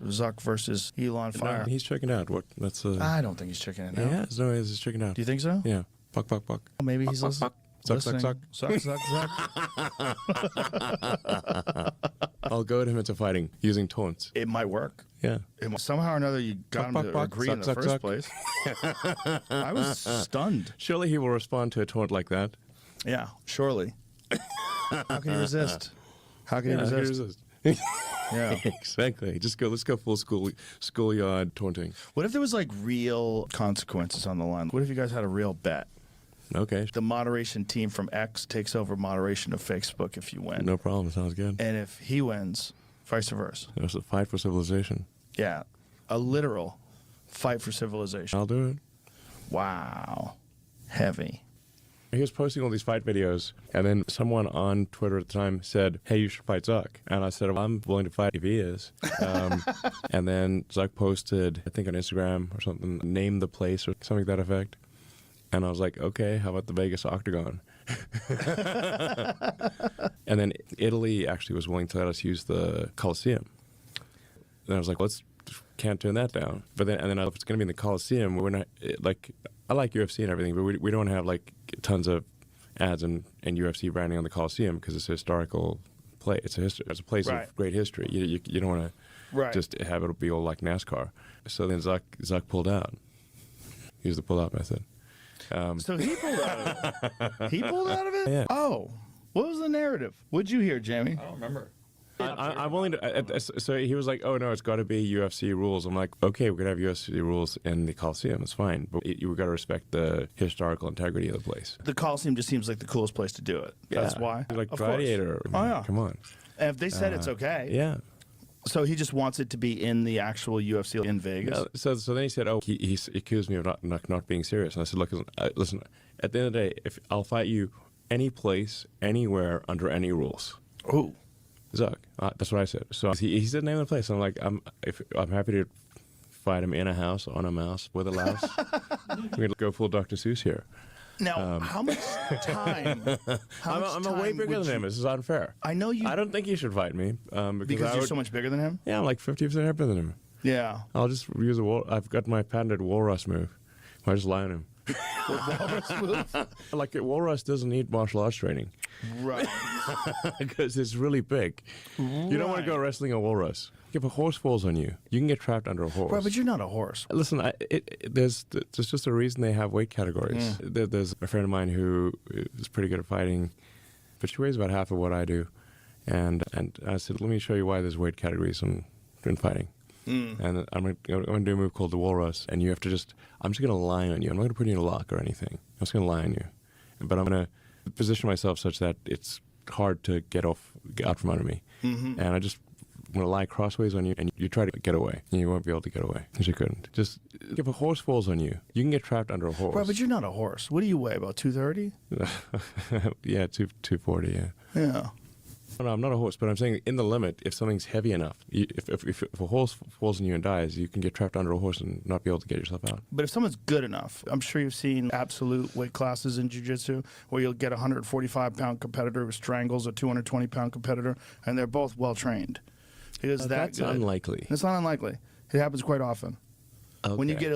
Zuck versus Elon fire. No, he's checking out. What? That's I don't think he's checking it out. Yeah, there's no way he's checking out. Do you think so? Yeah. Buck, buck, buck. Well, maybe he's listening. Suck, suck, suck. Suck, suck, suck. I'll goad him into fighting using taunts. It might work. Yeah. Somehow or another, you got him to agree in the first place. I was stunned. Surely he will respond to a taunt like that. Yeah, surely. How can you resist? How can you resist? Yeah, exactly. Let's go full schoolyard taunting. What if there was like real consequences on the line? What if you guys had a real bet? Okay. The moderation team from X takes over moderation of Facebook if you win. No problem. Sounds good. And if he wins, vice versa. There's a fight for civilization. Yeah, a literal fight for civilization. I'll do it. Wow. Heavy. He was posting all these fight videos, and then someone on Twitter at the time said, hey, you should fight Zuck. And I said, well, I'm willing to fight if he is. And then Zuck posted, I think on Instagram or something, name the place or something to that effect. And I was like, okay, how about the Vegas Octagon? And then Italy actually was willing to let us use the Coliseum. And I was like, can't turn that down. But then, if it's going to be in the Coliseum, we're not, like, I like UFC and everything, but we don't have, like, tons of ads and UFC branding on the Coliseum because it's a historical place. It's a place of great history. You don't want to just have it be all like NASCAR. So then Zuck pulled out. He used the pull-out method. So he pulled out of it? He pulled out of it? Yeah. Oh. What was the narrative? What'd you hear, Jamie? I don't remember. I'm willing to. So he was like, "Oh no, it's got to be UFC rules." I'm like, "Okay, we're gonna have UFC rules in the Coliseum. It's fine, but we got to respect the historical integrity of the place." The Coliseum just seems like the coolest place to do it. That's why. Like of Gladiator. Course. Oh yeah. Come on. And if they said it's okay. Yeah. So he just wants it to be in the actual UFC in Vegas. Yeah, so then he said, "Oh, he accused me of not being serious." And I said, "Look, listen. At the end of the day, if I'll fight you any place, anywhere, under any rules." Oh. Zuck. That's what I said. So he said name of the place. I'm like, I'm happy to fight him in a house, on a mouse, with a louse. We're gonna go full Dr. Seuss here. Now, how much time? I'm way bigger than him. This is unfair. I know you. I don't think you should fight me because you're so much bigger than him. Yeah, I'm like 50% heavier than him. Yeah. I'll just use I've got my patented walrus move. I just lie on him. Walrus move? Like walrus doesn't need martial arts training. Right. Because it's really big. Right. You don't want to go wrestling a walrus. If a horse falls on you, you can get trapped under a horse. Right, but you're not a horse. Listen, there's just a reason they have weight categories. There's a friend of mine who is pretty good at fighting, but she weighs about half of what I do. And I said, let me show you why there's weight categories in fighting. And I'm going to do a move called the walrus, and you have to I'm just going to lie on you. I'm not going to put you in a lock or anything. I'm just going to lie on you. But I'm going to position myself such that it's hard to get out from under me. And I'm going to lie crossways on you, and you try to get away, and you won't be able to get away, because you couldn't. Just, if a horse falls on you, you can get trapped under a horse. Right, but you're not a horse. What do you weigh, about 230? Yeah, 240, yeah. Yeah. No, I'm not a horse, but I'm saying in the limit, if something's heavy enough, if a horse falls on you and dies, you can get trapped under a horse and not be able to get yourself out. But if someone's good enough, I'm sure you've seen absolute weight classes in jiu-jitsu where you'll get a 145-pound competitor who strangles a 220-pound competitor, and they're both well-trained. It is That's unlikely. It's not unlikely. It happens quite often. Okay. When you get